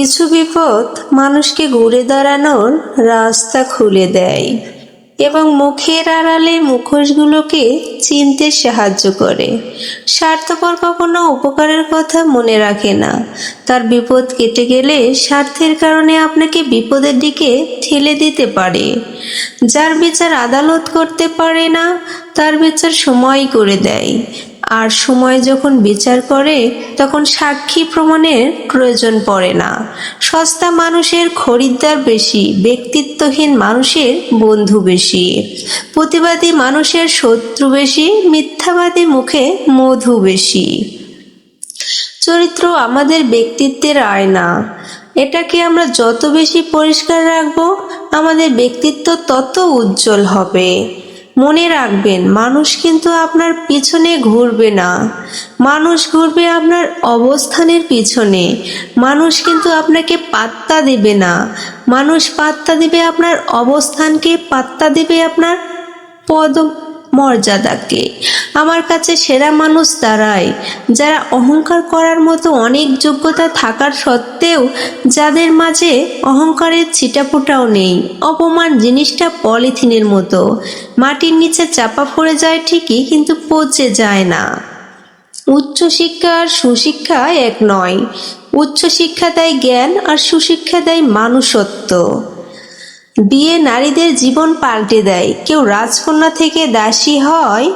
কিছু বিপদ মানুষকে ঘুরে দাঁড়ানোর রাস্তা খুলে দেয় এবং মুখের আড়ালে মুখোশগুলোকে চিনতে সাহায্য করে। স্বার্থপর কখনো উপকারের কথা মনে রাখে না। তার বিপদ কেটে গেলে স্বার্থের কারণে আপনাকে বিপদের দিকে ঠেলে দিতে পারে। যার বিচার আদালত করতে পারে না, তার বিচার সময় করে দেয়। আর সময় যখন বিচার করে, তখন সাক্ষী প্রমাণের প্রয়োজন পড়ে না। সস্তা মানুষের খরিদ্দার বেশি, ব্যক্তিত্বহীন মানুষের বন্ধু বেশি। প্রতিবাদী মানুষের শত্রু বেশি, মিথ্যাবাদী মুখে মধু বেশি। চরিত্র আমাদের ব্যক্তিত্বের আয়না। এটাকে আমরা যত বেশি পরিষ্কার রাখবো, আমাদের ব্যক্তিত্ব তত উজ্জ্বল হবে। মনে রাখবেন, মানুষ কিন্তু আপনার পিছনে ঘুরবে না, মানুষ ঘুরবে আপনার অবস্থানের পিছনে। মানুষ কিন্তু আপনাকে পাত্তা দেবে না, মানুষ পাত্তা দেবে আপনার অবস্থানকে, পাত্তা দেবে আপনার পদ মর্যাদাকে। আমার কাছে সেরা মানুষ তারাই, যারা অহংকার করার মতো অনেক যোগ্যতা থাকার সত্ত্বেও যাদের মাঝে অহংকারের ছিটাফোঁটাও নেই। অপমান জিনিসটা পলিথিনের মতো, মাটির নিচে চাপা পড়ে যায় ঠিকই, কিন্তু পচে যায় না। উচ্চশিক্ষা আর সুশিক্ষা এক নয়। উচ্চশিক্ষা দেয় জ্ঞান, আর সুশিক্ষা দেয় মানুষত্ব। বিয়ে নারীদের জীবন পাল্টে দেয়। কেউ রাজকন্যা থেকে দাসী হয়,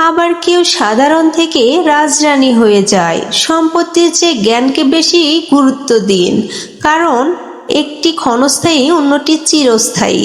আবার কেউ সাধারণ থেকে রাজরানী হয়ে যায়। সম্পত্তির চেয়ে জ্ঞানকে বেশি গুরুত্ব দিন, কারণ একটি ক্ষণস্থায়ী, অন্যটি চিরস্থায়ী।